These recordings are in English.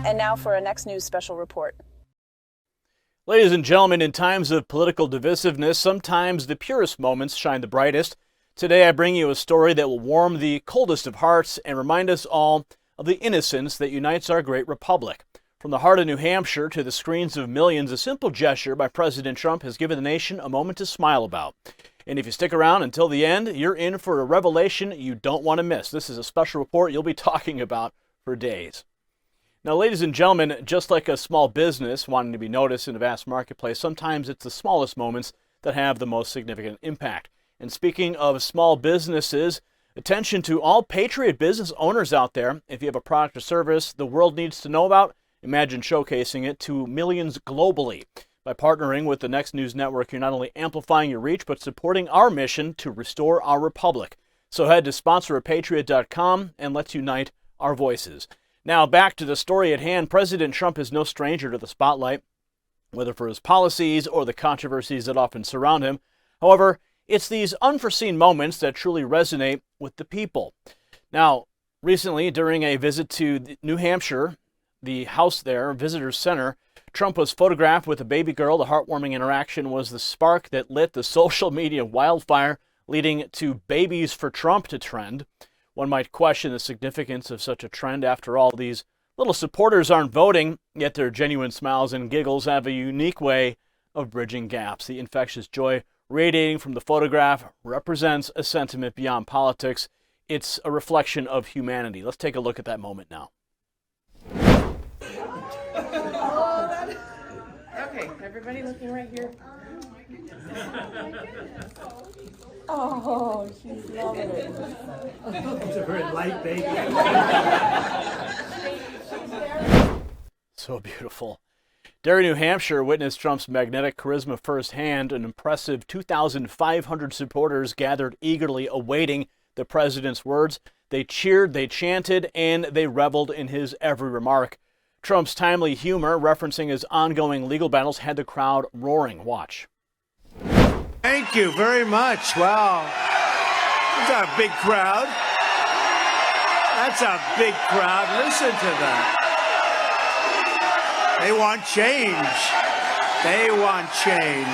And now for our next news special report. Ladies and gentlemen, in times of political divisiveness, sometimes the purest moments shine the brightest. Today I bring you a story that will warm the coldest of hearts and remind us all of the innocence that unites our great republic. From the heart of New Hampshire to the screens of millions, a simple gesture by President Trump has given the nation a moment to smile about. And if you stick around until the end, you're in for a revelation you don't want to miss. This is a special report you'll be talking about for days. Now, ladies and gentlemen, just like a small business wanting to be noticed in a vast marketplace, sometimes it's the smallest moments that have the most significant impact. And speaking of small businesses, attention to all patriot business owners out there. If you have a product or service the world needs to know about, imagine showcasing it to millions globally. By partnering with the Next News Network, you're not only amplifying your reach, but supporting our mission to restore our republic. So head to sponsораpatriot.com and let's unite our voices. Now, back to the story at hand. President Trump is no stranger to the spotlight, whether for his policies or the controversies that often surround him. However, it's these unforeseen moments that truly resonate with the people. Now, recently, during a visit to New Hampshire, the house there, Visitor Center, Trump was photographed with a baby girl. The heartwarming interaction was the spark that lit the social media wildfire, leading to Babies for Trump to trend. One might question the significance of such a trend. After all, these little supporters aren't voting, yet their genuine smiles and giggles have a unique way of bridging gaps. The infectious joy radiating from the photograph represents a sentiment beyond politics. It's a reflection of humanity. Let's take a look at that moment now. Okay, everybody looking right here. Oh, she's loving it. It's a very light baby. So beautiful. Derry, New Hampshire witnessed Trump's magnetic charisma firsthand. An impressive 2,500 supporters gathered eagerly awaiting the president's words. They cheered, they chanted, and they reveled in his every remark. Trump's timely humor, referencing his ongoing legal battles, had the crowd roaring. Watch. Thank you very much. Wow. That's a big crowd. That's a big crowd. Listen to that. They want change. They want change.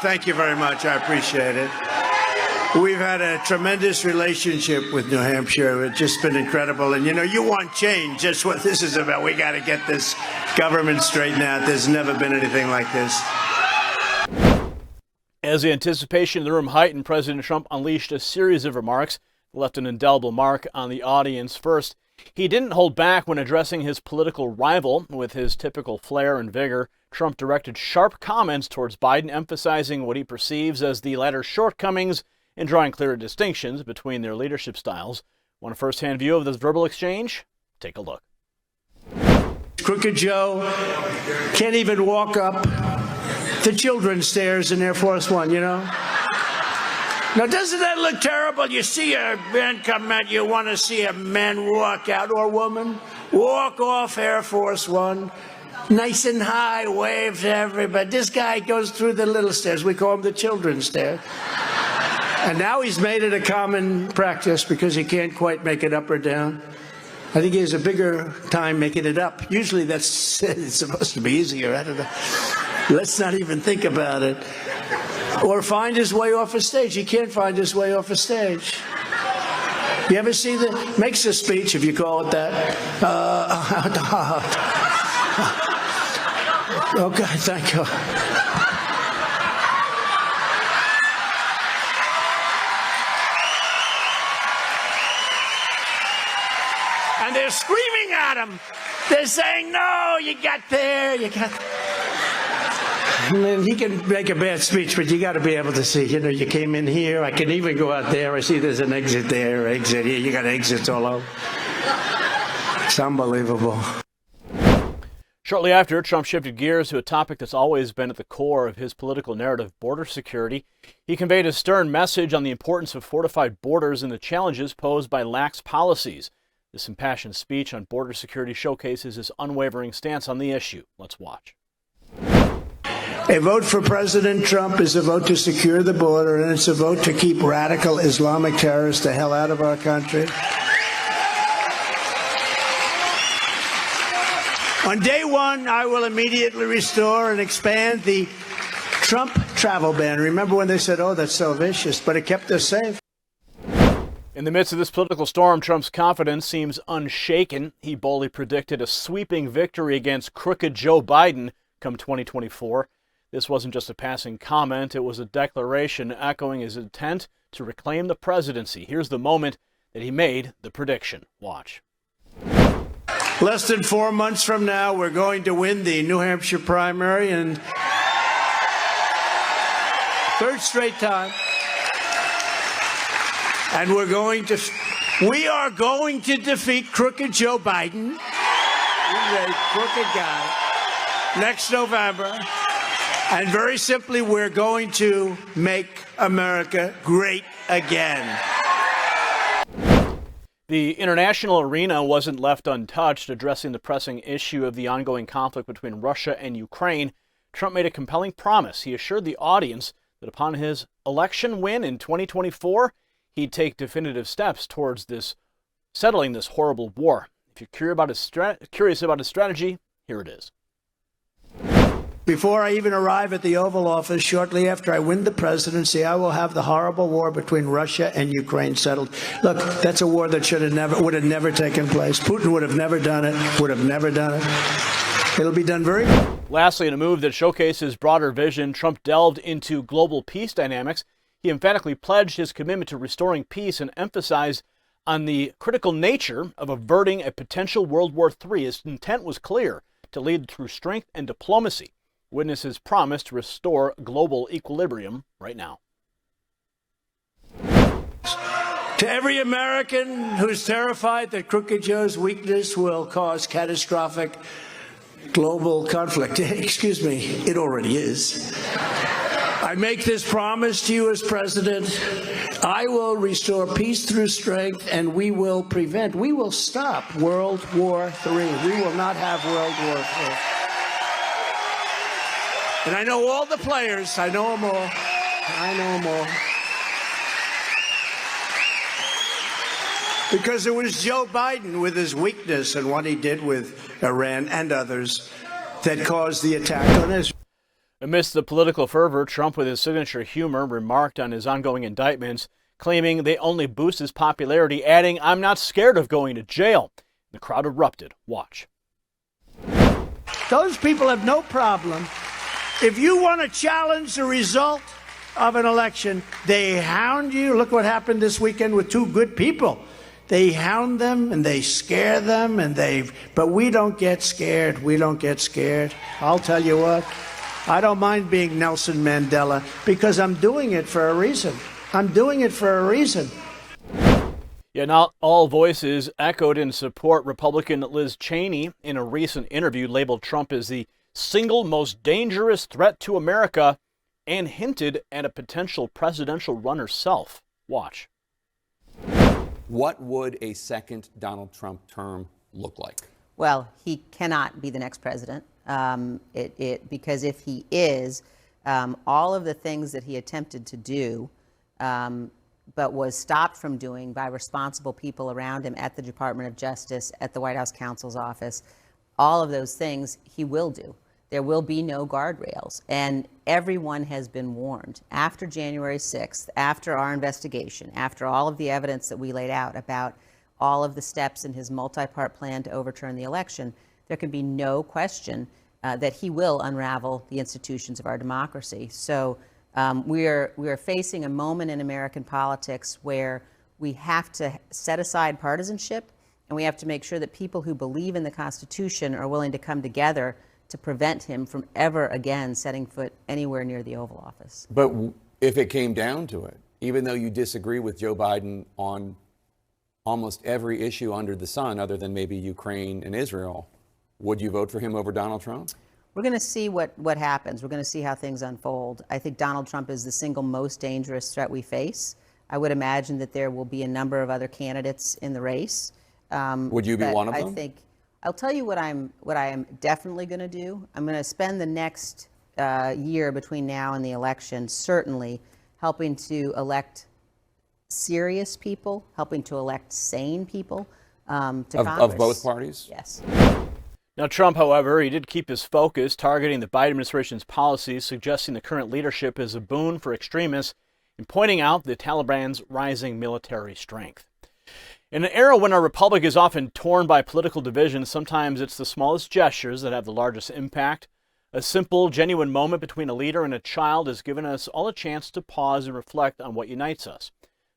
Thank you very much. I appreciate it. We've had a tremendous relationship with New Hampshire. It's just been incredible. And, you want change. That's what this is about. We got to get this government straightened out. There's never been anything like this. As the anticipation in the room heightened, President Trump unleashed a series of remarks that left an indelible mark on the audience. First, he didn't hold back when addressing his political rival. With his typical flair and vigor, Trump directed sharp comments towards Biden, emphasizing what he perceives as the latter's shortcomings and drawing clear distinctions between their leadership styles. Want a first-hand view of this verbal exchange? Take a look. Crooked Joe can't even walk up the children's stairs in Air Force One, Now, doesn't that look terrible? You see a man come out, you want to see a man walk out, or woman, walk off Air Force One, nice and high, wave to everybody. This guy goes through the little stairs. We call them the children's stairs. And now he's made it a common practice because he can't quite make it up or down. I think he has a bigger time making it up. Usually it's supposed to be easier. I don't know. Let's not even think about it. Or find his way off a stage. He can't find his way off a stage. You ever see makes a speech, if you call it that. Okay, thank you. And they're screaming at him. They're saying, no, you got there, you got there. And then he can make a bad speech, but you got to be able to see, you came in here. I can even go out there. I see there's an exit there, exit here. You got exits all over. It's unbelievable. Shortly after, Trump shifted gears to a topic that's always been at the core of his political narrative, border security. He conveyed a stern message on the importance of fortified borders and the challenges posed by lax policies. This impassioned speech on border security showcases his unwavering stance on the issue. Let's watch. A vote for President Trump is a vote to secure the border, and it's a vote to keep radical Islamic terrorists the hell out of our country. On day one, I will immediately restore and expand the Trump travel ban. Remember when they said, oh, that's so vicious, but it kept us safe. In the midst of this political storm, Trump's confidence seems unshaken. He boldly predicted a sweeping victory against crooked Joe Biden come 2024. This wasn't just a passing comment, it was a declaration echoing his intent to reclaim the presidency. Here's the moment that he made the prediction. Watch. Less than 4 months from now, we're going to win the New Hampshire primary, and third straight time. And we are going to defeat crooked Joe Biden. He's a crooked guy. Next November. And very simply, we're going to make America great again. The international arena wasn't left untouched. Addressing the pressing issue of the ongoing conflict between Russia and Ukraine, Trump made a compelling promise. He assured the audience that upon his election win in 2024, he'd take definitive steps towards settling this horrible war. If you're curious about his strategy, here it is. Before I even arrive at the Oval Office, shortly after I win the presidency, I will have the horrible war between Russia and Ukraine settled. Look, that's a war that would have never taken place. Putin would have never done it, It'll be done very well. Lastly, in a move that showcases broader vision, Trump delved into global peace dynamics. He emphatically pledged his commitment to restoring peace and emphasized on the critical nature of averting a potential World War III. His intent was clear: to lead through strength and diplomacy. Witness his promise to restore global equilibrium right now. To every American who's terrified that Crooked Joe's weakness will cause catastrophic global conflict, excuse me, it already is. I make this promise to you as president. I will restore peace through strength, and we will stop World War III. We will not have World War III. And I know all the players. I know them all. Because it was Joe Biden with his weakness and what he did with Iran and others that caused the attack on Israel. Amidst the political fervor, Trump, with his signature humor, remarked on his ongoing indictments, claiming they only boost his popularity, adding, "I'm not scared of going to jail." The crowd erupted. Watch. Those people have no problem. If you want to challenge the result of an election, they hound you. Look what happened this weekend with two good people. They hound them and they scare them but we don't get scared. I'll tell you what, I don't mind being Nelson Mandela because I'm doing it for a reason. Yeah, not all voices echoed in support. Republican Liz Cheney, in a recent interview, labeled Trump as the single most dangerous threat to America and hinted at a potential presidential run herself. Watch. What would a second Donald Trump term look like? Well, he cannot be the next president because if he is, all of the things that he attempted to do but was stopped from doing by responsible people around him at the Department of Justice, at the White House counsel's office, all of those things he will do. There will be no guardrails. And everyone has been warned. After January 6th, after our investigation, after all of the evidence that we laid out about all of the steps in his multi-part plan to overturn the election, there can be no question that he will unravel the institutions of our democracy. So we are facing a moment in American politics where we have to set aside partisanship, and we have to make sure that people who believe in the Constitution are willing to come together to prevent him from ever again setting foot anywhere near the Oval Office. But if it came down to it, even though you disagree with Joe Biden on almost every issue under the sun, other than maybe Ukraine and Israel, would you vote for him over Donald Trump? We're going to see what happens. We're going to see how things unfold. I think Donald Trump is the single most dangerous threat we face. I would imagine that there will be a number of other candidates in the race. Would you be but one of I them? think I'll tell you what I am definitely going to do. I'm going to spend the next year between now and the election certainly helping to elect serious people, helping to elect sane people to Congress. Of both parties? Yes. Now, Trump, however, he did keep his focus, targeting the Biden administration's policies, suggesting the current leadership is a boon for extremists, and pointing out the Taliban's rising military strength. In an era when our republic is often torn by political division, sometimes it's the smallest gestures that have the largest impact. A simple, genuine moment between a leader and a child has given us all a chance to pause and reflect on what unites us.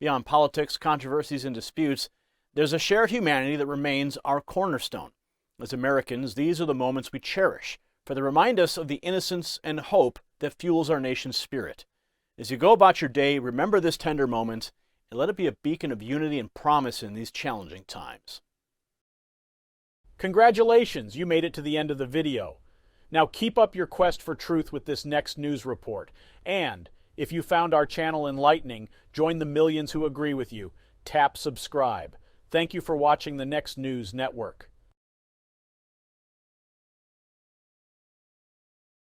Beyond politics, controversies, and disputes, there's a shared humanity that remains our cornerstone. As Americans, these are the moments we cherish, for they remind us of the innocence and hope that fuels our nation's spirit. As you go about your day, remember this tender moment, and let it be a beacon of unity and promise in these challenging times. Congratulations, you made it to the end of the video. Now keep up your quest for truth with this next news report. And if you found our channel enlightening, join the millions who agree with you. Tap subscribe. Thank you for watching the Next News Network.